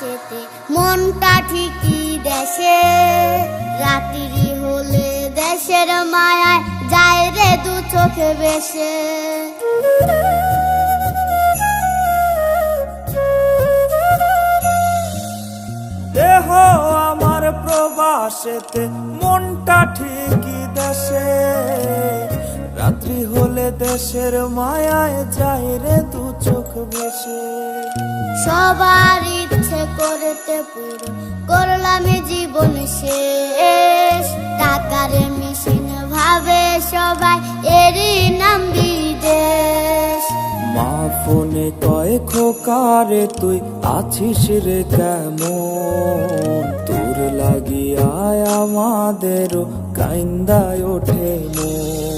প্রবাসেতে মনটা ঠিকই দেশে, রাত্রি হলে দেশের মায়ায় যায় রে দু চোখে বেশে। দেহ আমার প্রবাসেতে মনটা ঠিকই দেশে, রাত্রি হলে দেশের মায়ায় যায় রে দু চোখ ভেসে। সবার ইচ্ছে করতে পুরো করলাম জীবন শেষ, টাকার মেশিন ভাবে সবাই এরই নাম বিদেশ। মা ফোনে কয় খোকারে তুই আছিস রে কেমন, তোর লাগিয়া আমাদেরও কাইন্দায় ওঠে মন।